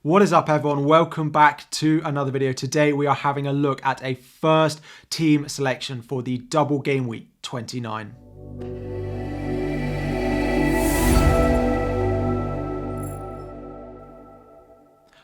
What is up, everyone? Welcome back to another video. Today we are having a look at a first team selection for the double game week 29.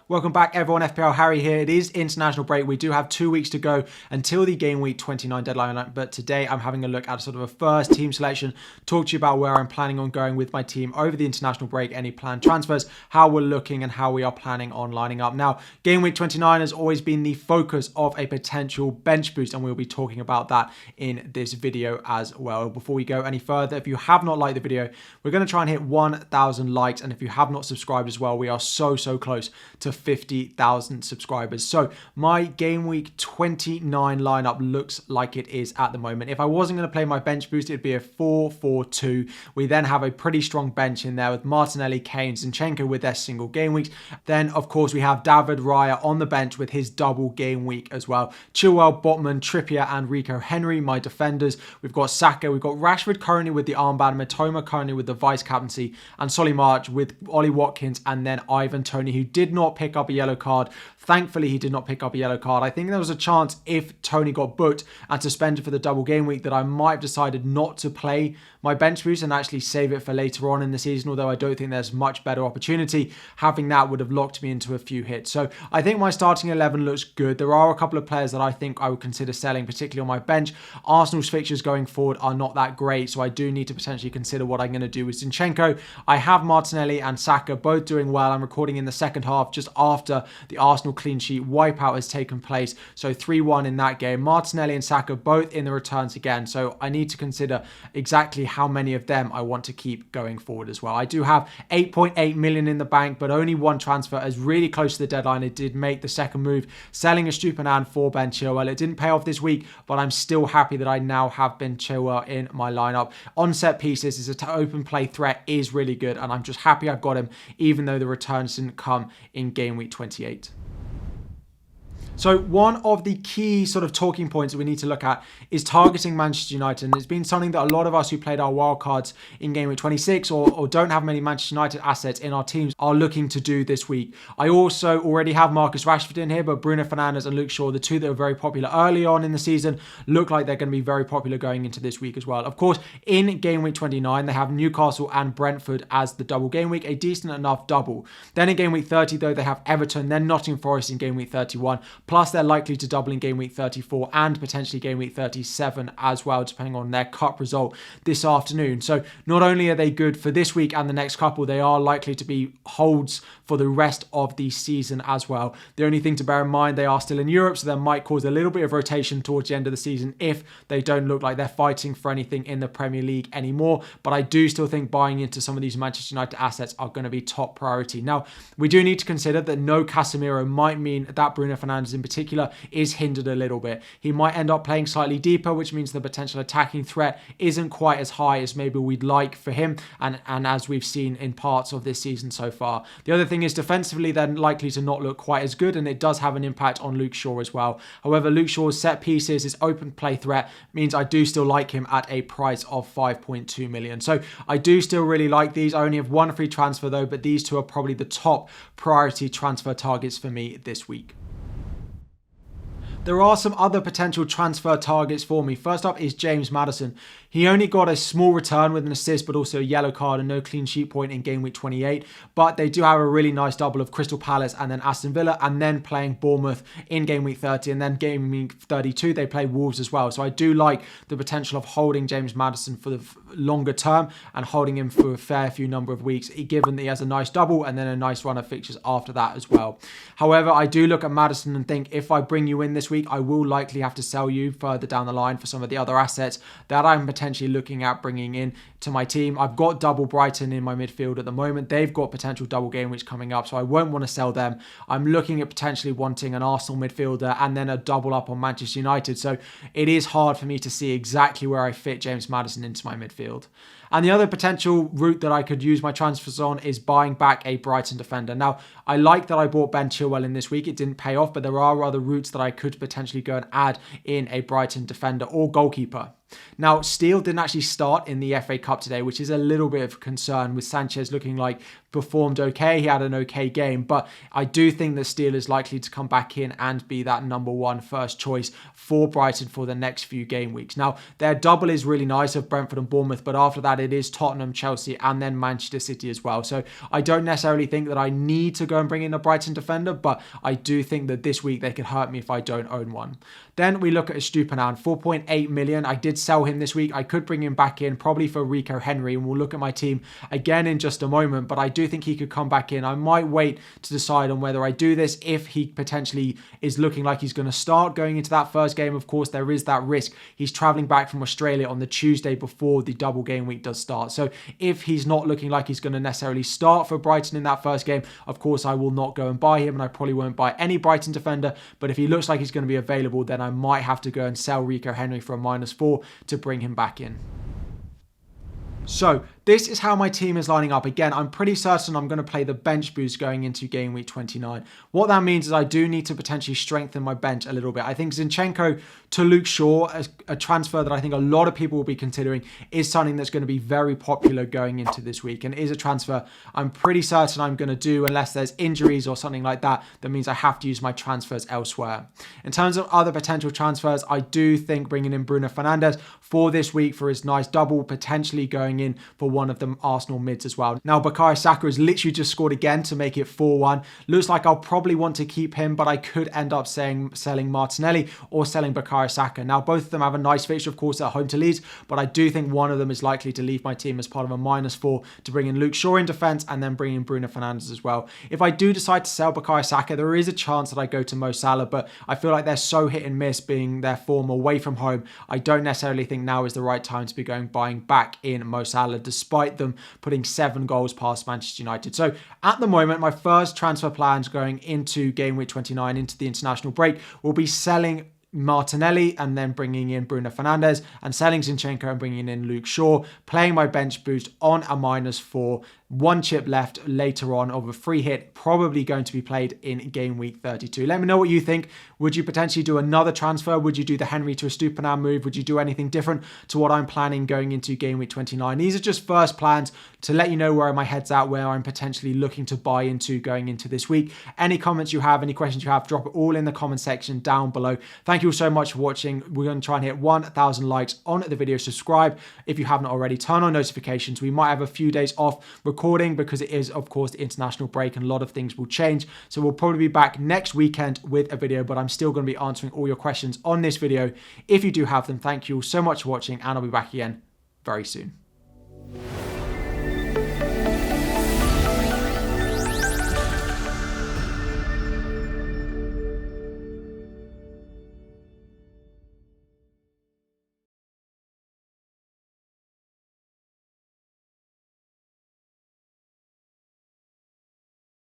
Welcome back, everyone. FPL Harry here. It is international break. We do have 2 weeks to go until the game week 29 deadline. But today I'm having a look at sort of a first team selection, talk to you about where I'm planning on going with my team over the international break, any planned transfers, how we're looking and how we are planning on lining up. Now, game week 29 has always been the focus of a potential bench boost, and we'll be talking about that in this video as well. Before we go any further, if you have not liked the video, we're going to try and hit 1,000 likes. And if you have not subscribed as well, we are so close to 50,000 subscribers. So my game week 29 lineup looks like it is at the moment. If I wasn't going to play my bench boost, it'd be a 4-4-2. We then have a pretty strong bench in there with Martinelli, Kane, Zinchenko with their single game weeks. Then of course we have David Raya on the bench with his double game week as well. Chilwell, Botman, Trippier and Rico Henry, my defenders. We've got Saka, we've got Rashford currently with the armband, Matoma currently with the vice captaincy, and Solly March with Ollie Watkins, and then Ivan Toney, who did not pick up a yellow card. Thankfully, he did not pick up a yellow card. I think there was a chance if Toney got booked and suspended for the double game week that I might have decided not to play my bench boost and actually save it for later on in the season, although I don't think there's much better opportunity. Having that would have locked me into a few hits. So I think my starting 11 looks good. There are a couple of players that I think I would consider selling, particularly on my bench. Arsenal's fixtures going forward are not that great, so I do need to potentially consider what I'm going to do with Zinchenko. I have Martinelli and Saka both doing well. I'm recording in the second half just after the Arsenal clean sheet wipeout has taken place. So 3-1 in that game. Martinelli and Saka both in the returns again. So I need to consider exactly how many of them I want to keep going forward as well. I do have 8.8 million in the bank, but only one transfer as really close to the deadline. It did make the second move, selling a Stupinan for Ben Chilwell. It didn't pay off this week, but I'm still happy that I now have Ben Chilwell in my lineup. On set pieces, his open play threat is really good, and I'm just happy I've got him, even though the returns didn't come in game week 28. So one of the key sort of talking points that we need to look at is targeting Manchester United. And it's been something that a lot of us who played our wildcards in game week 26 or don't have many Manchester United assets in our teams are looking to do this week. I also already have Marcus Rashford in here, but Bruno Fernandes and Luke Shaw, the two that were very popular early on in the season, look like they're going to be very popular going into this week as well. Of course, in game week 29, they have Newcastle and Brentford as the double game week, a decent enough double. Then in game week 30, though, they have Everton, then Nottingham Forest in game week 31. Plus, they're likely to double in game week 34 and potentially game week 37 as well, depending on their cup result this afternoon. So not only are they good for this week and the next couple, they are likely to be holds for the rest of the season as well. The only thing to bear in mind, they are still in Europe, so that might cause a little bit of rotation towards the end of the season if they don't look like they're fighting for anything in the Premier League anymore. But I do still think buying into some of these Manchester United assets are going to be top priority. Now, we do need to consider that no Casemiro might mean that Bruno Fernandes in particular is hindered a little bit. He might end up playing slightly deeper, which means the potential attacking threat isn't quite as high as maybe we'd like for him and as we've seen in parts of this season so far. The other thing is defensively, they're likely to not look quite as good, and it does have an impact on Luke Shaw as well. However, Luke Shaw's set pieces, his open play threat means I do still like him at a price of 5.2 million. So I do still really like these. I only have one free transfer though, but these two are probably the top priority transfer targets for me this week. There are some other potential transfer targets for me. First up is James Maddison. He only got a small return with an assist, but also a yellow card and no clean sheet point in game week 28. But they do have a really nice double of Crystal Palace and then Aston Villa, and then playing Bournemouth in game week 30. And then game week 32, they play Wolves as well. So I do like the potential of holding James Maddison for the longer term and holding him for a fair few number of weeks, given that he has a nice double and then a nice run of fixtures after that as well. However, I do look at Maddison and think if I bring you in this week, I will likely have to sell you further down the line for some of the other assets that I'm potentially looking at bringing in to my team. I've got double Brighton in my midfield at the moment. They've got potential double game weeks coming up, so I won't want to sell them. I'm looking at potentially wanting an Arsenal midfielder and then a double up on Manchester United. So it is hard for me to see exactly where I fit James Maddison into my midfield. And the other potential route that I could use my transfers on is buying back a Brighton defender. Now, I like that I bought Ben Chilwell in this week. It didn't pay off, but there are other routes that I could potentially go and add in a Brighton defender or goalkeeper. Now, Steele didn't actually start in the FA Cup today, which is a little bit of a concern with Sanchez looking like performed okay. He had an okay game, but I do think that Steele is likely to come back in and be that number one first choice for Brighton for the next few game weeks. Now, their double is really nice of Brentford and Bournemouth, but after that it is Tottenham, Chelsea, and then Manchester City as well. So I don't necessarily think that I need to go and bring in a Brighton defender, but I do think that this week they could hurt me if I don't own one. Then we look at Estupiñán, 4.8 million. I did sell him this week. I could bring him back in, probably for Rico Henry, and we'll look at my team again in just a moment, but I do think he could come back in. I might wait to decide on whether I do this if he potentially is looking like he's going to start going into that first game. Of course, there is that risk. He's traveling back from Australia on the Tuesday before the double game week does start. So if he's not looking like he's going to necessarily start for Brighton in that first game, of course, I will not go and buy him, and I probably won't buy any Brighton defender. But if he looks like he's going to be available, then I might have to go and sell Rico Henry for a -4 to bring him back in. So this is how my team is lining up. Again, I'm pretty certain I'm going to play the bench boost going into game week 29. What that means is I do need to potentially strengthen my bench a little bit. I think Zinchenko to Luke Shaw, a transfer that I think a lot of people will be considering, is something that's going to be very popular going into this week, and is a transfer I'm pretty certain I'm going to do unless there's injuries or something like that. That means I have to use my transfers elsewhere. In terms of other potential transfers, I do think bringing in Bruno Fernandes for this week for his nice double, potentially going in for one of the Arsenal mids as well. Now, Bukayo Saka has literally just scored again to make it 4-1. Looks like I'll probably want to keep him, but I could end up selling Martinelli or selling Bukayo Saka. Now, both of them have a nice fixture, of course, at home to Leeds, but I do think one of them is likely to leave my team as part of a -4 to bring in Luke Shaw in defence and then bring in Bruno Fernandes as well. If I do decide to sell Bukayo Saka, there is a chance that I go to Mo Salah, but I feel like they're so hit and miss being their form away from home. I don't necessarily think now is the right time to be buying back in Mo Salah, despite them putting 7 goals past Manchester United. So at the moment, my first transfer plans going into game week 29, into the international break, will be selling Martinelli and then bringing in Bruno Fernandes, and selling Zinchenko and bringing in Luke Shaw, playing my bench boost on a -4, 1 chip left later on of a free hit, probably going to be played in game week 32. Let me know what you think. Would you potentially do another transfer? Would you do the Henry to Estupiñán move? Would you do anything different to what I'm planning going into game week 29? These are just first plans to let you know where my head's at, where I'm potentially looking to buy into going into this week. Any comments you have, any questions you have, drop it all in the comment section down below. Thank you all so much for watching. We're going to try and hit 1,000 likes on the video. Subscribe if you haven't already. Turn on notifications. We might have a few days off recording because it is, of course, the international break and a lot of things will change. So we'll probably be back next weekend with a video, but I'm still going to be answering all your questions on this video. If you do have them, thank you all so much for watching, and I'll be back again very soon.